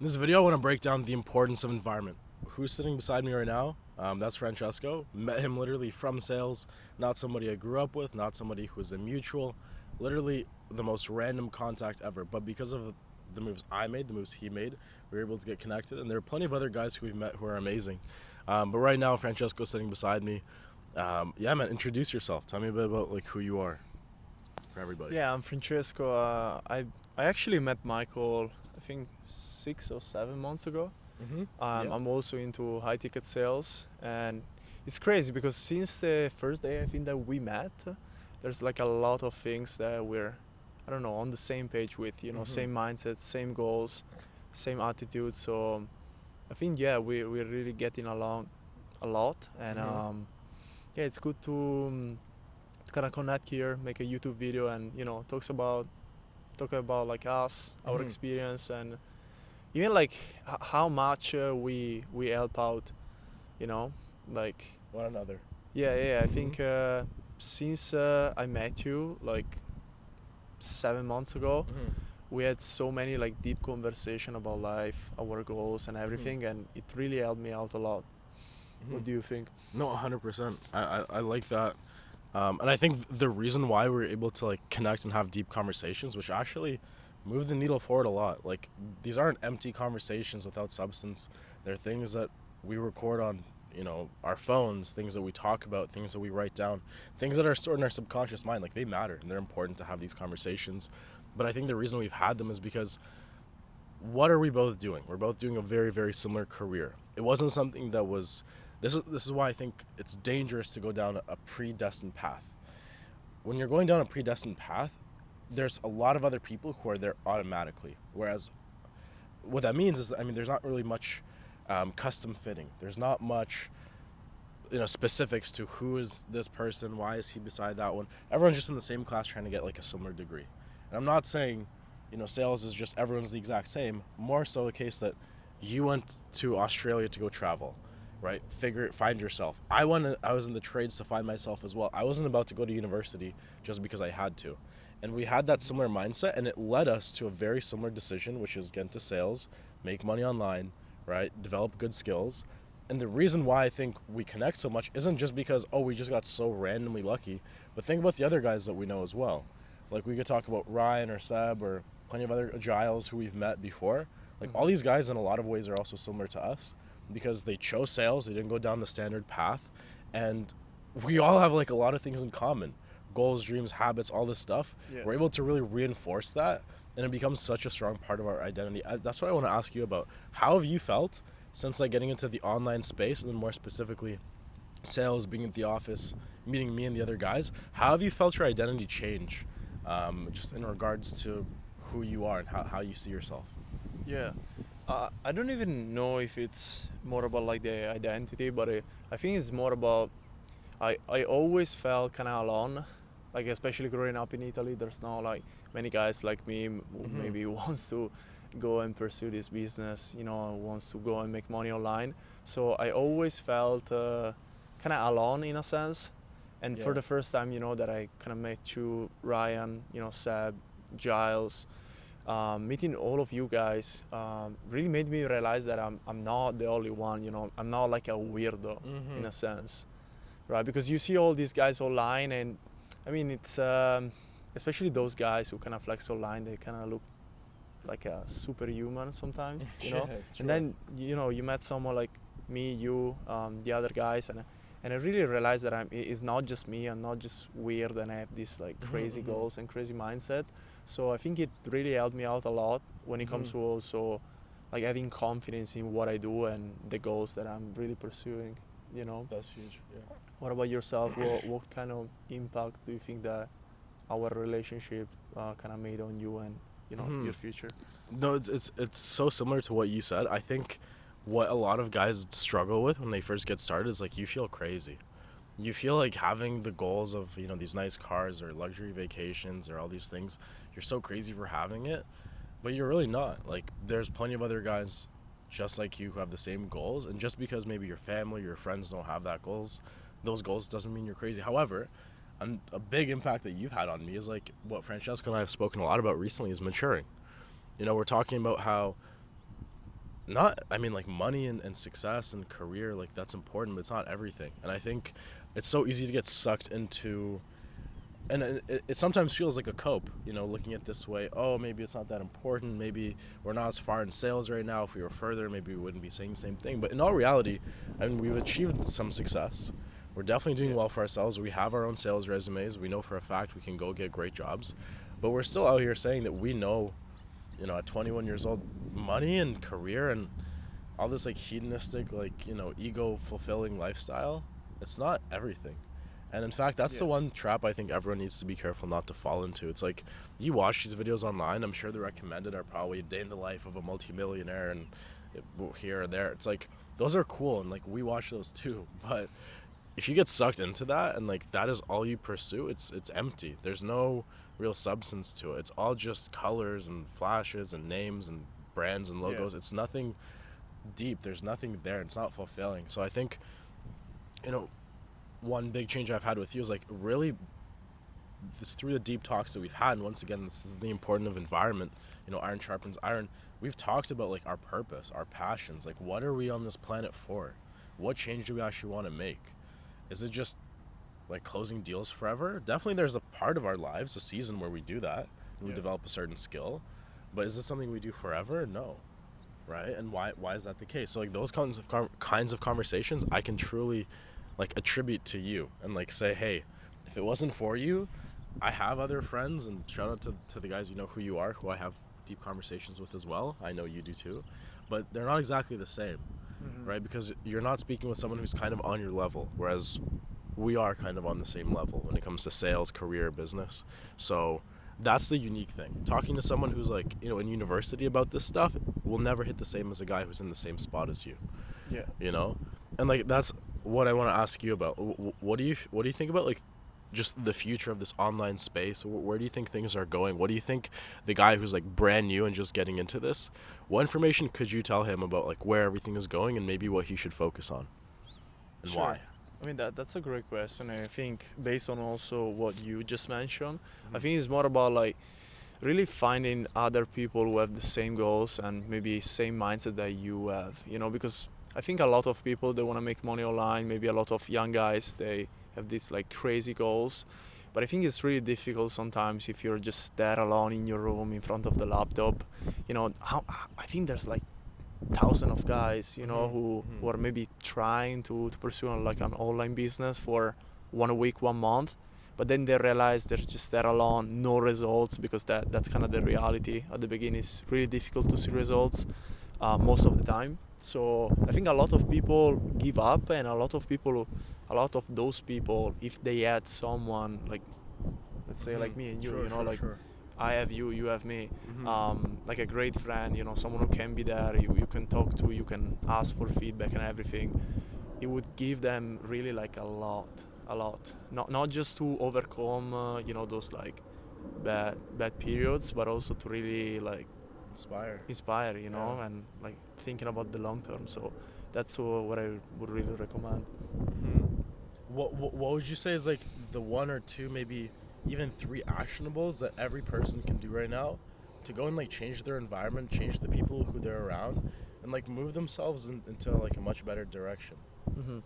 In this video, I want to break down the importance of environment. Who's sitting beside me right now? That's Francesco. Met him literally from sales, not somebody I grew up with, not somebody who was a mutual, literally the most random contact ever. But because of the moves I made, the moves he made, we were able to get connected. And there are plenty of other guys who we've met who are amazing. But right now, Francesco's sitting beside me. Yeah, man, introduce yourself. Tell me a bit about like who you are for everybody. Yeah, I'm Francesco. I actually met Michael, I think 6 or 7 months ago. Mm-hmm. I'm also into high ticket sales, and it's crazy because since the first day I think that we met, there's like a lot of things that we're, I don't know, on the same page with. Same mindset, same goals, same attitude. So I think we're really getting along a lot, and yeah, it's good to kind of connect here, make a YouTube video, and talk about like us, our experience, and even like how much we help out, like One another. I think since I met you like 7 months ago, we had so many like deep conversation about life, our goals, and everything, and it really helped me out a lot. What do you think? No, 100%. I like that. And I think the reason why we're able to like connect and have deep conversations, which actually move the needle forward a lot. Like these aren't empty conversations without substance. They're things that we record on, our phones, things that we talk about, things that we write down, things that are stored in our subconscious mind. Like they matter and they're important to have these conversations. But I think the reason we've had them is because what are we both doing? We're both doing a very, very similar career. It wasn't something that was. This is why I think it's dangerous to go down a predestined path. When you're going down a predestined path, there's a lot of other people who are there automatically. Whereas what that means is, there's not really much custom fitting. There's not much, specifics to who is this person, why is he beside that one. Everyone's just in the same class trying to get like a similar degree. And I'm not saying, sales is just everyone's the exact same. More so the case that you went to Australia to go travel. Right? Find yourself. I was in the trades to find myself as well. I wasn't about to go to university just because I had to. And we had that similar mindset, and it led us to a very similar decision, which is get into sales, make money online, right? Develop good skills. And the reason why I think we connect so much isn't just because, we just got so randomly lucky, but think about the other guys that we know as well. Like we could talk about Ryan or Seb or plenty of other Giles who we've met before. Like all these guys in a lot of ways are also similar to us, because they chose sales, they didn't go down the standard path, and we all have like a lot of things in common. Goals, dreams, habits, all this stuff. Yeah. We're able to really reinforce that, and it becomes such a strong part of our identity. That's what I want to ask you about. How have you felt since like getting into the online space, and then more specifically sales, being at the office, meeting me and the other guys? How have you felt your identity change, just in regards to who you are and how you see yourself? Yeah, I don't even know if it's more about like the identity, but I think it's more about I always felt kind of alone, like especially growing up in Italy. There's not like many guys like me who maybe wants to go and pursue this business, wants to go and make money online. So I always felt kind of alone in a sense. And for the first time, that I kind of met you, Ryan, Seb, Giles. Meeting all of you guys really made me realize that I'm not the only one. I'm not like a weirdo in a sense, right? Because you see all these guys online, and it's especially those guys who kind of flex online. They kind of look like a superhuman sometimes, And then you met someone like me, you, the other guys, and I really realized that it's not just me. I'm not just weird, and I have these like crazy goals and crazy mindset. So I think it really helped me out a lot when it comes to also like having confidence in what I do and the goals that I'm really pursuing. That's huge. Yeah. What about yourself? What kind of impact do you think that our relationship kind of made on you and your future? No, it's so similar to what you said. I think what a lot of guys struggle with when they first get started is like you feel crazy. You feel like having the goals of, these nice cars or luxury vacations or all these things, you're so crazy for having it, but you're really not. Like there's plenty of other guys just like you who have the same goals, and just because maybe your family, your friends don't have those goals doesn't mean you're crazy. However, a big impact that you've had on me is like what Francesco and I have spoken a lot about recently is maturing. We're talking about how not, I mean, like money and success and career, like that's important, but it's not everything. And I think it's so easy to get sucked into, and it sometimes feels like a cope, looking at this way. Oh, maybe it's not that important. Maybe we're not as far in sales right now. If we were further, maybe we wouldn't be saying the same thing. But in all reality, I mean, we've achieved some success. We're definitely doing Yeah. well for ourselves. We have our own sales resumes. We know for a fact we can go get great jobs. But we're still out here saying that we know, at 21 years old, money and career and all this like hedonistic, like, ego fulfilling lifestyle, it's not everything. And in fact, that's Yeah. the one trap I think everyone needs to be careful not to fall into. It's like, you watch these videos online, I'm sure the recommended are probably a day in the life of a multimillionaire and here or there. It's like, those are cool and like we watch those too. But if you get sucked into that and like that is all you pursue, it's empty. There's no real substance to it. It's all just colors and flashes and names and brands and Yeah. logos. It's nothing deep. There's nothing there. It's not fulfilling. So I think, you know, one big change I've had with you is like really this through the deep talks that we've had, and once again this is the importance of environment, iron sharpens iron. We've talked about like our purpose, our passions, like what are we on this planet for? What change do we actually want to make? Is it just like closing deals forever? Definitely there's a part of our lives, a season where we do that and we Yeah. develop a certain skill, but is this something we do forever? No. Right? And why is that the case? So like those kinds of conversations I can truly like attribute to you and like say, hey, if it wasn't for you, I have other friends, and shout out to the guys who you are, who I have deep conversations with as well. I know you do too, but they're not exactly the same, right? Because you're not speaking with someone who's kind of on your level, whereas we are kind of on the same level when it comes to sales, career, business. So that's the unique thing. Talking to someone who's like, in university about this stuff will never hit the same as a guy who's in the same spot as you, Yeah. And like that's what I want to ask you about. What do you think about like just the future of this online space? Where do you think things are going? What do you think the guy who's like brand new and just getting into this, what information could you tell him about like where everything is going and maybe what he should focus on and Sure. why? I mean that's a great question. I think based on also what you just mentioned, I think it's more about like really finding other people who have the same goals and maybe same mindset that you have. Because I think a lot of people they want to make money online. Maybe a lot of young guys they have these like crazy goals, but I think it's really difficult sometimes if you're just there alone in your room in front of the laptop. I think there's like thousands of guys, who are maybe trying to pursue like an online business for 1 week, 1 month, but then they realize they're just there alone, no results, because that's kind of the reality. At the beginning, it's really difficult to see results most of the time. So I think a lot of people give up, and a lot of those people, if they had someone like, let's say like me and you, like Sure. I have you, you have me, Mm-hmm. like a great friend, someone who can be there, you can talk to, you can ask for feedback and everything. It would give them really like a lot. Not just to overcome, those like bad periods, but also to really like Inspire. inspire, Yeah. and like thinking about the long term. So that's what I would really recommend. Hmm. What would you say is like the one or two, maybe even three actionables that every person can do right now to go and like change their environment, change the people who they're around, and like move themselves into like a much better direction? hmm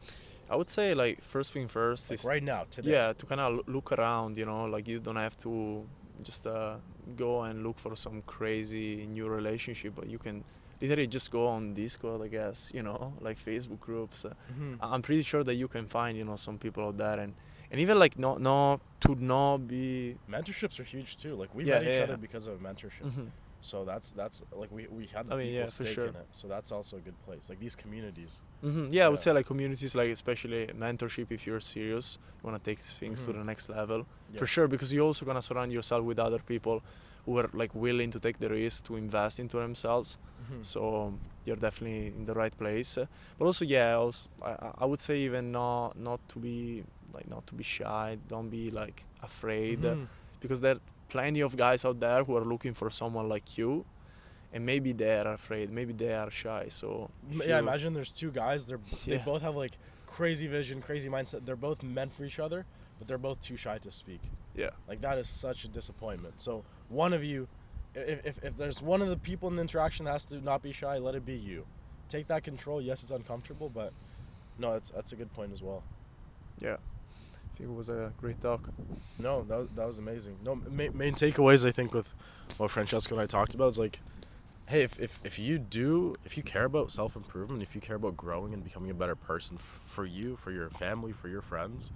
I would say like first thing first Like is right now, today. yeah, to kind of look around, like you don't have to just go and look for some crazy new relationship, but you can literally just go on Discord, I guess, like Facebook groups. Mm-hmm. I'm pretty sure that you can find, some people out there, and even like not to not be. Mentorships are huge too. Like we Yeah, met each yeah, other because of a mentorship. yeah. So that's like we had I the mean, equal yeah, for stake sure. in it. So that's also a good place. Like these communities. Yeah, I would Yeah. say like communities, like especially mentorship, if you're serious, you want to take things to Mhm. the next level, Yeah. for sure, because you're also gonna surround yourself with other people who are like willing to take the risk to invest into themselves. Mhm. So you're definitely in the right place. But also, yeah, also, I would say even not to be not to be shy. Don't be like afraid, Mhm. because there are plenty of guys out there who are looking for someone like you, and maybe they are afraid, maybe they are shy. So if Yeah, you, imagine there's two guys. They yeah. both have like crazy vision, crazy mindset. They're both meant for each other, but they're both too shy to speak. Yeah. Like that is such a disappointment. So one of you if there's one of the people in the interaction that has to not be shy, let it be you. Take that control. Yes, it's uncomfortable, but no, that's a good point as well. Yeah, I think it was a great talk. No, that was amazing. No, main takeaways I think with what Francesco and I talked about is like, hey, if you care about self improvement, if you care about growing and becoming a better person for you, for your family, for your friends,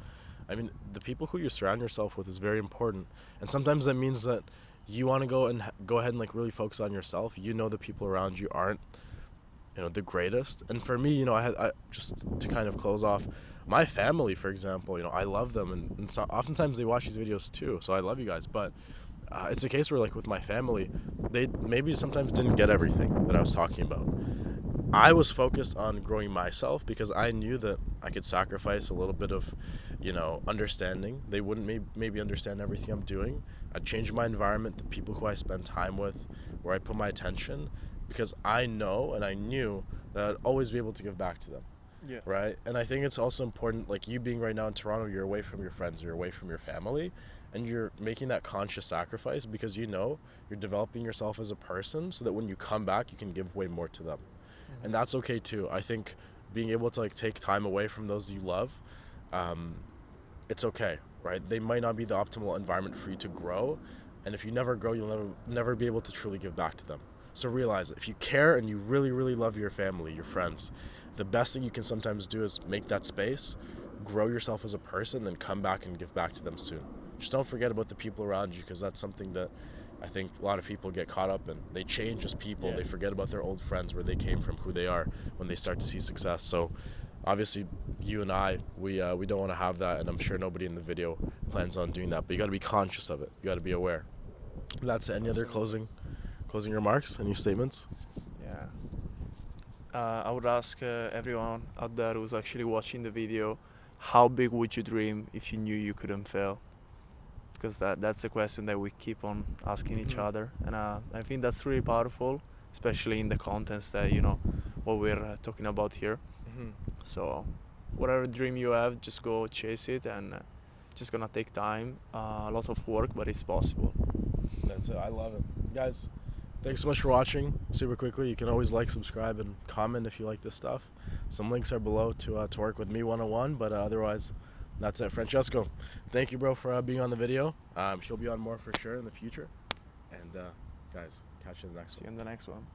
I mean, the people who you surround yourself with is very important. And sometimes that means that you want to go ahead and like really focus on yourself. You know the people around you aren't, the greatest. And for me, I just to kind of close off, my family, for example, I love them, and so oftentimes they watch these videos too. So I love you guys, but it's a case where like with my family, they maybe sometimes didn't get everything that I was talking about. I was focused on growing myself because I knew that I could sacrifice a little bit of, understanding. They wouldn't maybe understand everything I'm doing. I'd change my environment, the people who I spend time with, where I put my attention, because I know and I knew that I'd always be able to give back to them. Yeah. Right? And I think it's also important, like you being right now in Toronto, you're away from your friends, you're away from your family, and you're making that conscious sacrifice because you're developing yourself as a person so that when you come back, you can give way more to them. And that's okay too. I think being able to like take time away from those you love, it's okay, right? They might not be the optimal environment for you to grow, and if you never grow, you'll never be able to truly give back to them. So realize it. If you care and you really, really love your family, your friends, the best thing you can sometimes do is make that space, grow yourself as a person, then come back and give back to them soon. Just don't forget about the people around you, because that's something that I think a lot of people get caught up in. They change as people. Yeah. They forget about their old friends, where they came from, who they are when they start to see success. So obviously you and I, we don't want to have that, and I'm sure nobody in the video plans on doing that, but you got to be conscious of it. You got to be aware. That's it. Any other closing remarks? Any statements? Yeah. I would ask everyone out there who's actually watching the video, how big would you dream if you knew you couldn't fail? Because that's a question that we keep on asking each other, and I think that's really powerful, especially in the contents that what we're talking about here. So whatever dream you have, just go chase it, and just gonna take time, a lot of work, but it's possible. That's it. I love it. Guys, thanks so much for watching. Super quickly, you can always like, subscribe, and comment if you like this stuff. Some links are below to work with me one-on-one, but otherwise, that's it. Francesco, thank you, bro, for being on the video. He'll be on more for sure in the future. And guys, catch you in the next one. See you in the next one.